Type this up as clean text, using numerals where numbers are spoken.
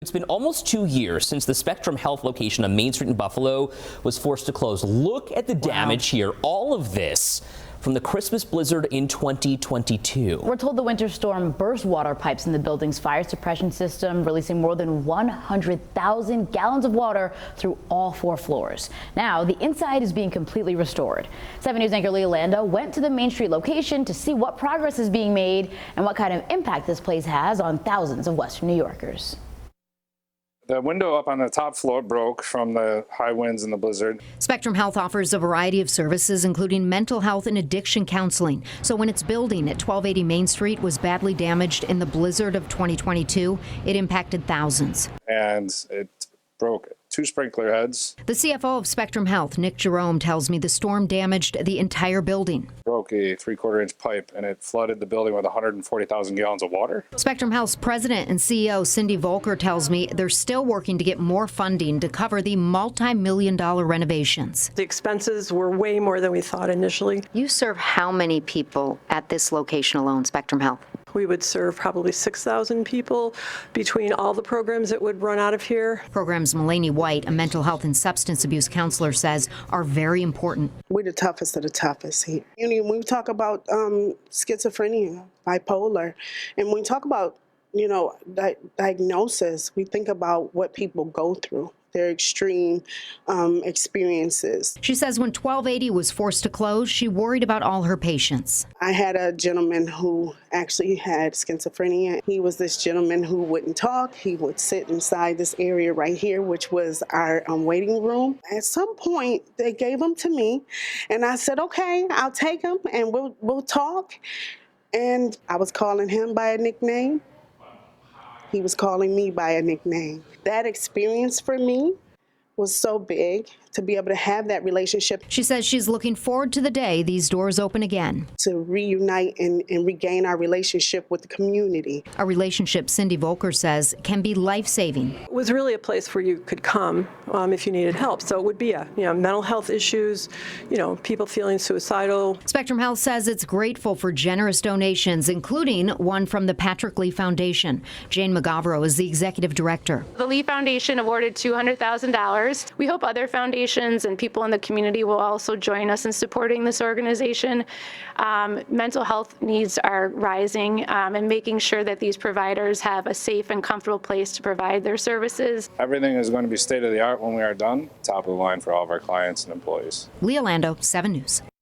It's been almost 2 years since the Spectrum Health location on Main Street in Buffalo was forced to close. Look at the damage here. All of this from the Christmas blizzard in 2022. We're told the winter storm burst water pipes in the building's fire suppression system, releasing more than 100,000 gallons of water through all 4 floors. Now, the inside is being completely restored. 7 News anchor Leah Lando went to the Main Street location to see what progress is being made and what kind of impact this place has on thousands of Western New Yorkers. The window up on the top floor broke from the high winds and the blizzard. Spectrum Health offers a variety of services, including mental health and addiction counseling. So when its building at 1280 Main Street was badly damaged in the blizzard of 2022, it impacted thousands. And it broke 2 sprinkler heads. The CFO of Spectrum Health, Nick Jerome, tells me the storm damaged the entire building. Broke a 3/4 inch pipe and it flooded the building with 140,000 gallons of water. Spectrum Health's president and CEO, Cindy Volker, tells me they're still working to get more funding to cover the multi-million-dollar renovations. The expenses were way more than we thought initially. You serve how many people at this location alone, Spectrum Health? We would serve probably 6,000 people between all the programs that would run out of here. Programs Mulaney White, a mental health and substance abuse counselor, says are very important. We're the toughest of the toughest here. When we talk about schizophrenia, bipolar, and when we talk about, diagnosis, we think about what people go through, their extreme experiences. She says when 1280 was forced to close, she worried about all her patients. I had a gentleman who actually had schizophrenia. He was this gentleman who wouldn't talk. He would sit inside this area right here, which was our waiting room. At some point, they gave him to me, and I said, okay, I'll take him, and we'll talk. And I was calling him by a nickname. He was calling me by a nickname. That experience for me was so big to be able to have that relationship. She says she's looking forward to the day these doors open again. To reunite and regain our relationship with the community. A relationship Cindy Volker says can be life-saving. It was really a place where you could come if you needed help. So it would be mental health issues, people feeling suicidal. Spectrum Health says it's grateful for generous donations, including one from the Patrick Lee Foundation. Jane McGavro is the executive director. The Lee Foundation awarded $200,000. We hope other foundations and people in the community will also join us in supporting this organization. Mental health needs are rising, and making sure that these providers have a safe and comfortable place to provide their services. Everything is going to be state of the art when we are done. Top of the line for all of our clients and employees. Leah Lando, 7 News.